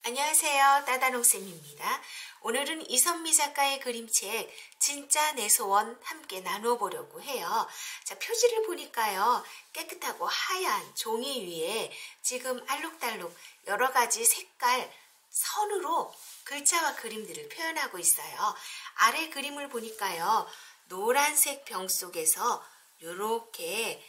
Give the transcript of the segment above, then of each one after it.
안녕하세요. 따다농쌤입니다. 오늘은 이선미 작가의 그림책 진짜 내 소원 함께 나누어 보려고 해요. 자, 표지를 보니까요. 깨끗하고 하얀 종이 위에 지금 알록달록 여러 가지 색깔 선으로 글자와 그림들을 표현하고 있어요. 아래 그림을 보니까요. 노란색 병 속에서 이렇게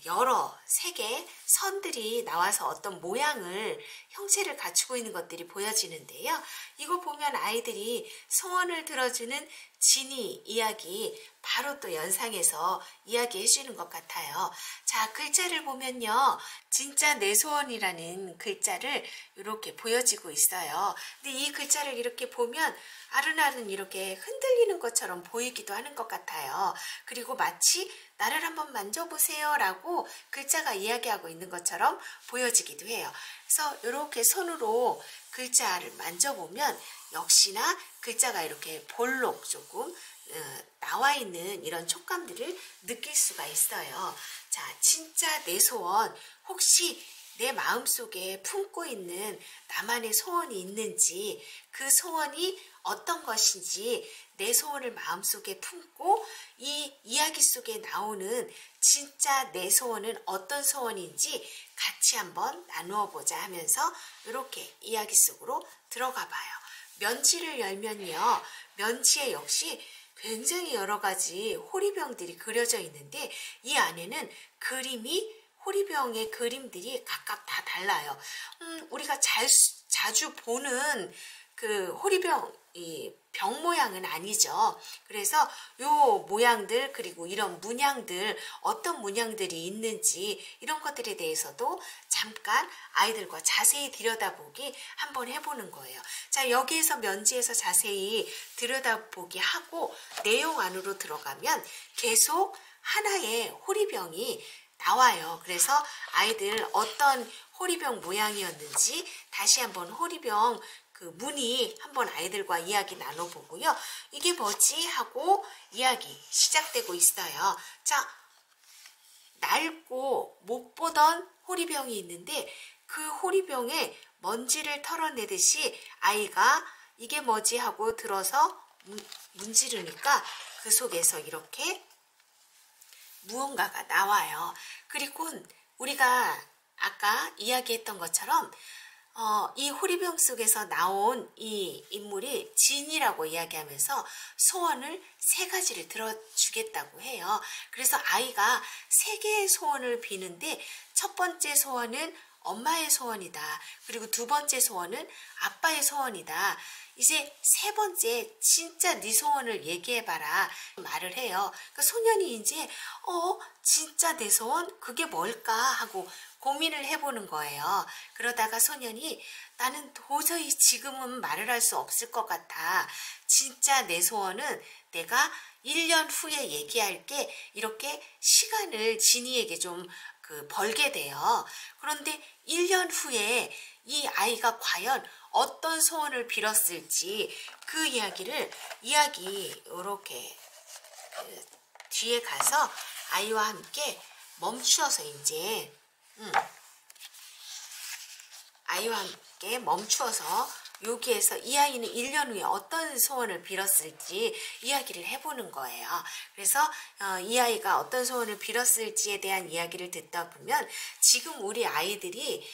여러 색의 선들이 나와서 어떤 모양을 형체를 갖추고 있는 것들이 보여지는데요. 이거 보면 아이들이 소원을 들어주는 지니 이야기 바로 또 연상해서 이야기해 주는 것 같아요. 자, 글자를 보면요. 진짜 내 소원이라는 글자를 이렇게 보여지고 있어요. 근데 이 글자를 이렇게 보면 아른아른 이렇게 흔들리는 것처럼 보이기도 하는 것 같아요. 그리고 마치 나를 한번 만져보세요 라고 글자가 이야기하고 있는 것처럼 보여지기도 해요. 그래서 이렇게 손으로 글자를 만져보면 역시나 글자가 이렇게 볼록 조금 나와 있는 이런 촉감들을 느낄 수가 있어요. 자, 진짜 내 소원, 혹시 내 마음속에 품고 있는 나만의 소원이 있는지, 그 소원이 어떤 것인지 내 소원을 마음속에 품고 이 이야기 속에 나오는 진짜 내 소원은 어떤 소원인지 같이 한번 나누어 보자 하면서 이렇게 이야기 속으로 들어가 봐요. 면지를 열면요. 면지에 역시 굉장히 여러 가지 호리병들이 그려져 있는데 이 안에는 호리병의 그림들이 각각 다 달라요. 우리가 자주 보는 그 호리병, 이 병 모양은 아니죠. 그래서 요 모양들 그리고 이런 문양들 어떤 문양들이 있는지 이런 것들에 대해서도 잠깐 아이들과 자세히 들여다보기 한번 해보는 거예요. 자, 여기에서 면지에서 자세히 들여다보기 하고 내용 안으로 들어가면 계속 하나의 호리병이 나와요. 그래서 아이들 어떤 호리병 모양이었는지 다시 한번 호리병 그 무늬 한번 아이들과 이야기 나눠보고요. 이게 뭐지? 하고 이야기 시작되고 있어요. 자, 낡고 못 보던 호리병이 있는데 그 호리병에 먼지를 털어내듯이 아이가 이게 뭐지? 하고 들어서 문지르니까 그 속에서 이렇게 무언가가 나와요. 그리고 우리가 아까 이야기했던 것처럼 이 호리병 속에서 나온 이 인물이 진이라고 이야기하면서 소원을 3가지를 들어주겠다고 해요. 그래서 아이가 3개의 소원을 비는데 첫 번째 소원은 엄마의 소원이다. 그리고 두 번째 소원은 아빠의 소원이다. 이제 3번째 진짜 네 소원을 얘기해봐라 말을 해요. 그러니까 소년이 이제 진짜 내 소원 그게 뭘까 하고 고민을 해보는 거예요. 그러다가 소년이 나는 도저히 지금은 말을 할 수 없을 것 같아. 진짜 내 소원은 내가 1년 후에 얘기할게. 이렇게 시간을 진이에게 좀 벌게 돼요. 그런데 1년 후에 이 아이가 과연 어떤 소원을 빌었을지 그 이야기를 이렇게 뒤에 가서 아이와 함께 멈추어서 이제 아이와 함께 멈추어서 여기에서 이 아이는 1년 후에 어떤 소원을 빌었을지 이야기를 해보는 거예요. 그래서 이 아이가 어떤 소원을 빌었을지에 대한 이야기를 듣다 보면 지금 우리 아이들이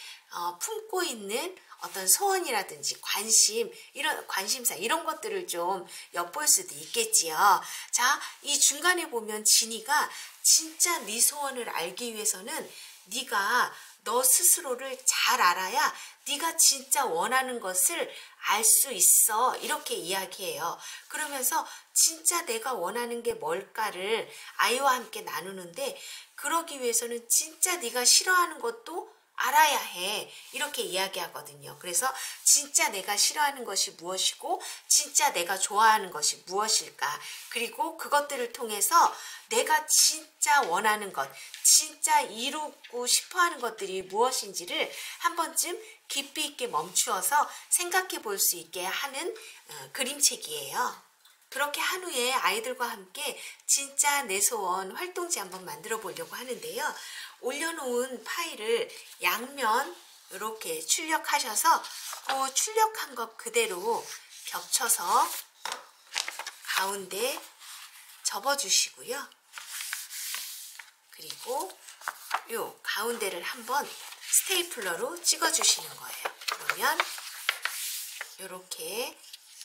품고 있는 어떤 소원이라든지 관심사 이런 것들을 좀 엿볼 수도 있겠지요. 자, 이 중간에 보면 진이가 진짜 네 소원을 알기 위해서는 네가 너 스스로를 잘 알아야 네가 진짜 원하는 것을 알 수 있어. 이렇게 이야기해요. 그러면서 진짜 내가 원하는 게 뭘까를 아이와 함께 나누는데 그러기 위해서는 진짜 네가 싫어하는 것도 알아야 해. 이렇게 이야기하거든요. 그래서 진짜 내가 싫어하는 것이 무엇이고 진짜 내가 좋아하는 것이 무엇일까. 그리고 그것들을 통해서 내가 진짜 원하는 것, 진짜 이루고 싶어하는 것들이 무엇인지를 한 번쯤 깊이 있게 멈추어서 생각해 볼 수 있게 하는 그림책이에요. 그렇게 한 후에 아이들과 함께 진짜 내 소원 활동지 한번 만들어 보려고 하는데요. 올려놓은 파일을 양면 이렇게 출력하셔서 그 출력한 것 그대로 겹쳐서 가운데 접어주시고요. 그리고 요 가운데를 한번 스테이플러로 찍어주시는 거예요. 그러면 이렇게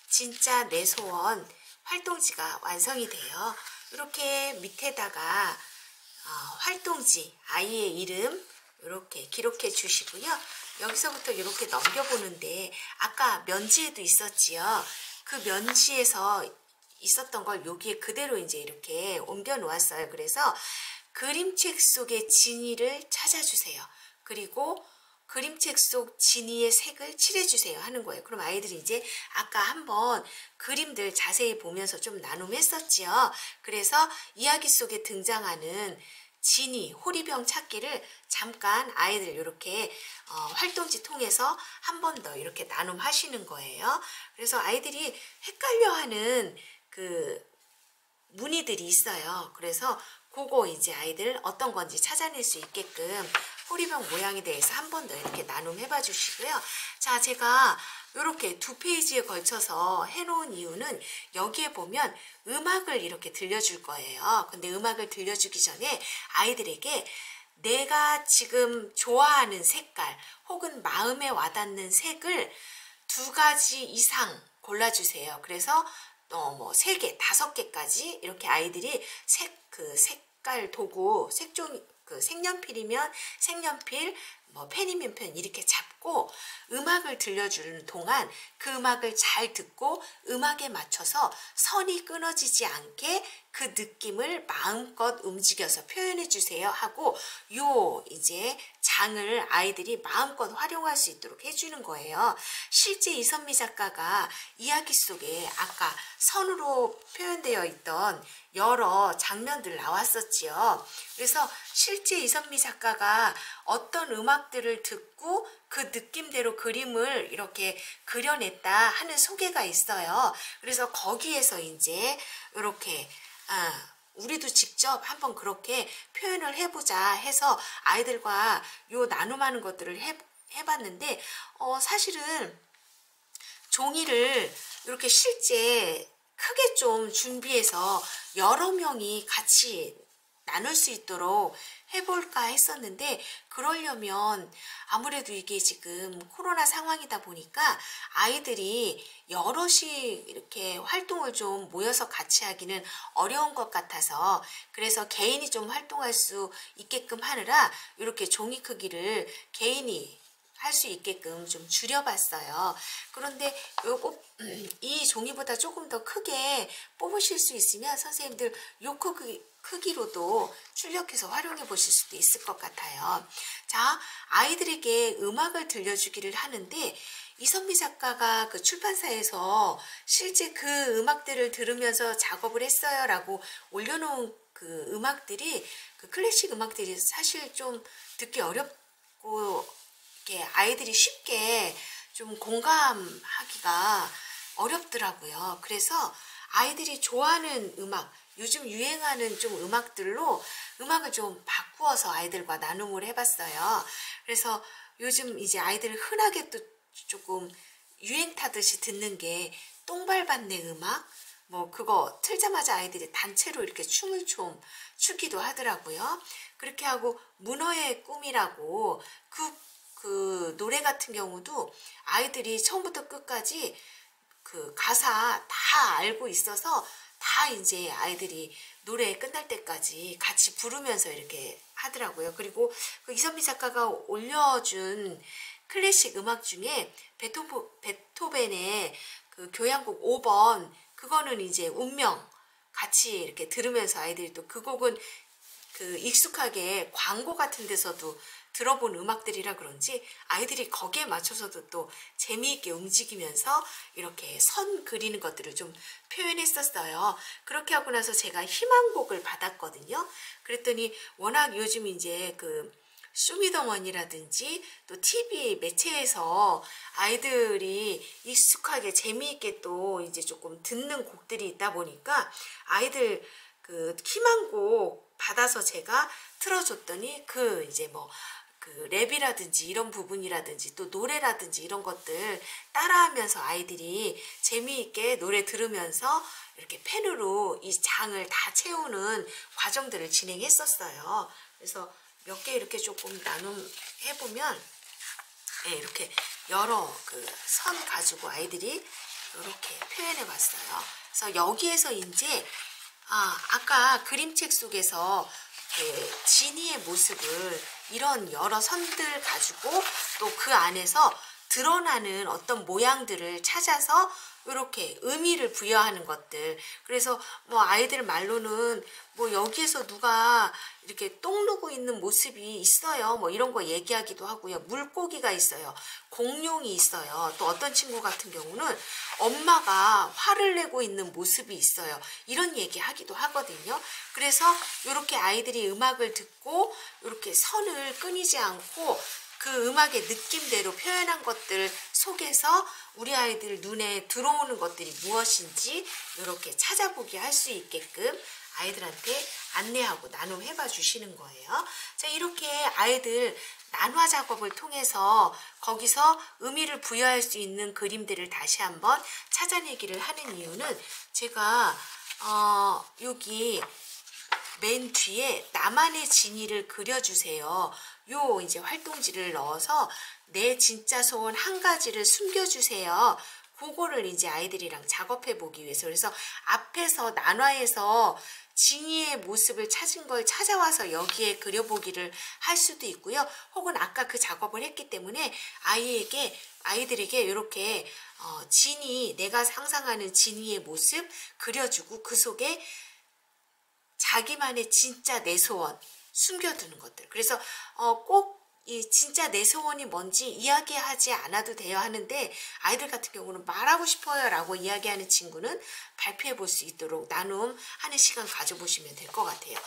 진짜 내 소원 활동지가 완성이 돼요. 이렇게 밑에다가 활동지, 아이의 이름 이렇게 기록해 주시고요. 여기서부터 이렇게 넘겨보는데 아까 면지에도 있었지요. 그 면지에서 있었던 걸 여기에 그대로 이제 이렇게 옮겨 놓았어요. 그래서 그림책 속의 진이를 찾아주세요. 그리고 그림책 속 진이의 색을 칠해주세요 하는 거예요. 그럼 아이들이 이제 아까 한번 그림들 자세히 보면서 좀 나눔했었지요. 그래서 이야기 속에 등장하는 진이, 호리병 찾기를 잠깐 아이들 이렇게 활동지 통해서 한 번 더 이렇게 나눔하시는 거예요. 그래서 아이들이 헷갈려하는 그 무늬들이 있어요. 그래서 그거 이제 아이들 어떤 건지 찾아낼 수 있게끔 호리병 모양에 대해서 한 번 더 이렇게 나눔해봐 주시고요. 자, 제가 이렇게 2페이지에 걸쳐서 해놓은 이유는 여기에 보면 음악을 이렇게 들려줄 거예요. 근데 음악을 들려주기 전에 아이들에게 내가 지금 좋아하는 색깔 혹은 마음에 와닿는 색을 2가지 이상 골라주세요. 그래서 뭐 3개, 5개까지 이렇게 아이들이 색깔 도구, 색연필이면 색연필, 뭐 펜이면 펜 이렇게 잡고 음악을 들려주는 동안 그 음악을 잘 듣고 음악에 맞춰서 선이 끊어지지 않게 그 느낌을 마음껏 움직여서 표현해 주세요 하고 요 이제 장을 아이들이 마음껏 활용할 수 있도록 해주는 거예요. 실제 이선미 작가가 이야기 속에 아까 선으로 표현되어 있던 여러 장면들 나왔었지요. 그래서 실제 이선미 작가가 어떤 음악들을 듣고 그 느낌대로 그림을 이렇게 그려냈다 하는 소개가 있어요. 그래서 거기에서 이제 이렇게 우리도 직접 한번 그렇게 표현을 해보자 해서 아이들과 요 나눔하는 것들을 해봤는데 사실은 종이를 이렇게 실제 크게 좀 준비해서 여러 명이 같이 나눌 수 있도록 해볼까 했었는데 그러려면 아무래도 이게 지금 코로나 상황이다 보니까 아이들이 여럿이 이렇게 활동을 좀 모여서 같이 하기는 어려운 것 같아서 그래서 개인이 좀 활동할 수 있게끔 하느라 이렇게 종이 크기를 개인이 할 수 있게끔 좀 줄여봤어요. 그런데 이 종이보다 조금 더 크게 뽑으실 수 있으면 선생님들 요 크기로도 출력해서 활용해 보실 수도 있을 것 같아요. 자, 아이들에게 음악을 들려주기를 하는데 이선미 작가가 그 출판사에서 실제 그 음악들을 들으면서 작업을 했어요 라고 올려놓은 그 음악들이 그 클래식 음악들이 사실 좀 듣기 어렵고 이렇게 아이들이 쉽게 좀 공감하기가 어렵더라고요. 그래서 아이들이 좋아하는 음악, 요즘 유행하는 좀 음악들로 음악을 좀 바꾸어서 아이들과 나눔을 해봤어요. 그래서 요즘 이제 아이들 흔하게 또 조금 유행 타듯이 듣는 게 똥발받네 음악, 뭐 그거 틀자마자 아이들이 단체로 이렇게 춤을 좀 추기도 하더라고요. 그렇게 하고 문어의 꿈이라고 그 노래 같은 경우도 아이들이 처음부터 끝까지 그 가사 다 알고 있어서 다 이제 아이들이 노래 끝날 때까지 같이 부르면서 이렇게 하더라고요. 그리고 그 이선미 작가가 올려준 클래식 음악 중에 베토벤의 그 교향곡 5번 그거는 이제 운명 같이 이렇게 들으면서 아이들이 또 그 곡은 그 익숙하게 광고 같은 데서도 들어본 음악들이라 그런지 아이들이 거기에 맞춰서도 또 재미있게 움직이면서 이렇게 선 그리는 것들을 좀 표현했었어요. 그렇게 하고 나서 제가 희망곡을 받았거든요. 그랬더니 워낙 요즘 이제 그 쇼미더머니라든지 또 TV 매체에서 아이들이 익숙하게 재미있게 또 이제 조금 듣는 곡들이 있다 보니까 아이들 그 희망곡 받아서 제가 틀어줬더니 그 이제 뭐 그 랩이라든지 이런 부분이라든지 또 노래라든지 이런 것들 따라하면서 아이들이 재미있게 노래 들으면서 이렇게 펜으로 이 장을 다 채우는 과정들을 진행했었어요. 그래서 몇 개 이렇게 조금 나눔해보면 네, 이렇게 여러 그 선 가지고 아이들이 이렇게 표현해 봤어요. 그래서 여기에서 이제 아까 그림책 속에서 지니의 모습을 이런 여러 선들 가지고 또 그 안에서 드러나는 어떤 모양들을 찾아서 이렇게 의미를 부여하는 것들. 그래서 뭐 아이들 말로는 뭐 여기에서 누가 이렇게 똥 누고 있는 모습이 있어요. 뭐 이런 거 얘기하기도 하고요. 물고기가 있어요. 공룡이 있어요. 또 어떤 친구 같은 경우는 엄마가 화를 내고 있는 모습이 있어요. 이런 얘기 하기도 하거든요. 그래서 이렇게 아이들이 음악을 듣고 이렇게 선을 끊이지 않고 그 음악의 느낌대로 표현한 것들 속에서 우리 아이들 눈에 들어오는 것들이 무엇인지 이렇게 찾아보게 할 수 있게끔 아이들한테 안내하고 나눔해봐 주시는 거예요. 자, 이렇게 아이들 난화 작업을 통해서 거기서 의미를 부여할 수 있는 그림들을 다시 한번 찾아내기를 하는 이유는 제가 여기 맨 뒤에 나만의 진이를 그려주세요. 요 이제 활동지를 넣어서 내 진짜 소원 한 가지를 숨겨주세요. 그거를 이제 아이들이랑 작업해 보기 위해서. 그래서 앞에서 난화해서 진이의 모습을 찾은 걸 찾아와서 여기에 그려보기를 할 수도 있고요. 혹은 아까 그 작업을 했기 때문에 아이들에게 이렇게 내가 상상하는 진이의 모습 그려주고 그 속에 자기만의 진짜 내 소원 숨겨두는 것들. 그래서 꼭 이 진짜 내 소원이 뭔지 이야기하지 않아도 돼요 하는데 아이들 같은 경우는 말하고 싶어요 라고 이야기하는 친구는 발표해 볼 수 있도록 나눔하는 시간 가져보시면 될 것 같아요.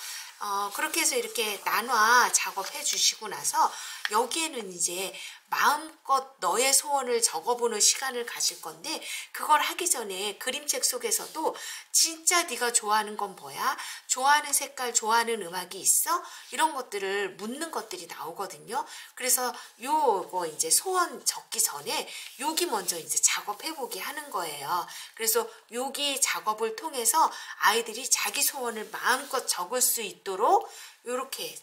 그렇게 해서 이렇게 난화 작업해 주시고 나서 여기에는 이제 마음껏 너의 소원을 적어보는 시간을 가질 건데 그걸 하기 전에 그림책 속에서도 진짜 네가 좋아하는 건 뭐야? 좋아하는 색깔, 좋아하는 음악이 있어? 이런 것들을 묻는 것들이 나오거든요. 그래서 요거 이제 소원 적기 전에 여기 먼저 이제 작업해보게 하는 거예요. 그래서 여기 작업을 통해서 아이들이 자기 소원을 마음껏 적을 수 있도록 이렇게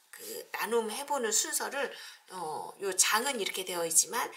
그 나눔해보는 순서를 요 장은 이렇게 되어 있지만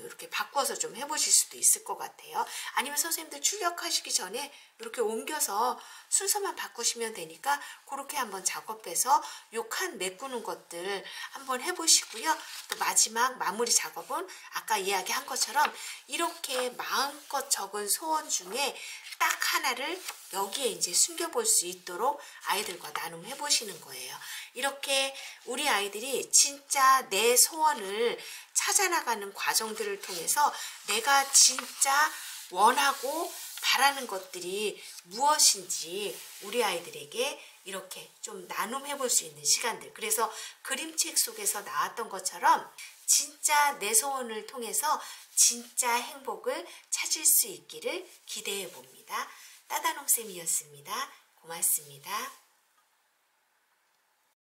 이렇게 바꿔서 좀 해보실 수도 있을 것 같아요. 아니면 선생님들 출력하시기 전에 이렇게 옮겨서 순서만 바꾸시면 되니까 그렇게 한번 작업해서 요 칸 메꾸는 것들 한번 해보시고요. 또 마지막 마무리 작업은 아까 이야기한 것처럼 이렇게 마음껏 적은 소원 중에 딱 하나를 여기에 이제 숨겨볼 수 있도록 아이들과 나눔해 보시는 거예요. 이렇게 우리 아이들이 진짜 내 소원을 찾아나가는 과정들을 통해서 내가 진짜 원하고 바라는 것들이 무엇인지 우리 아이들에게 이렇게 좀 나눔해 볼 수 있는 시간들. 그래서 그림책 속에서 나왔던 것처럼 진짜 내 소원을 통해서 진짜 행복을 찾을 수 있기를 기대해 봅니다. 따다놈쌤이었습니다. 고맙습니다.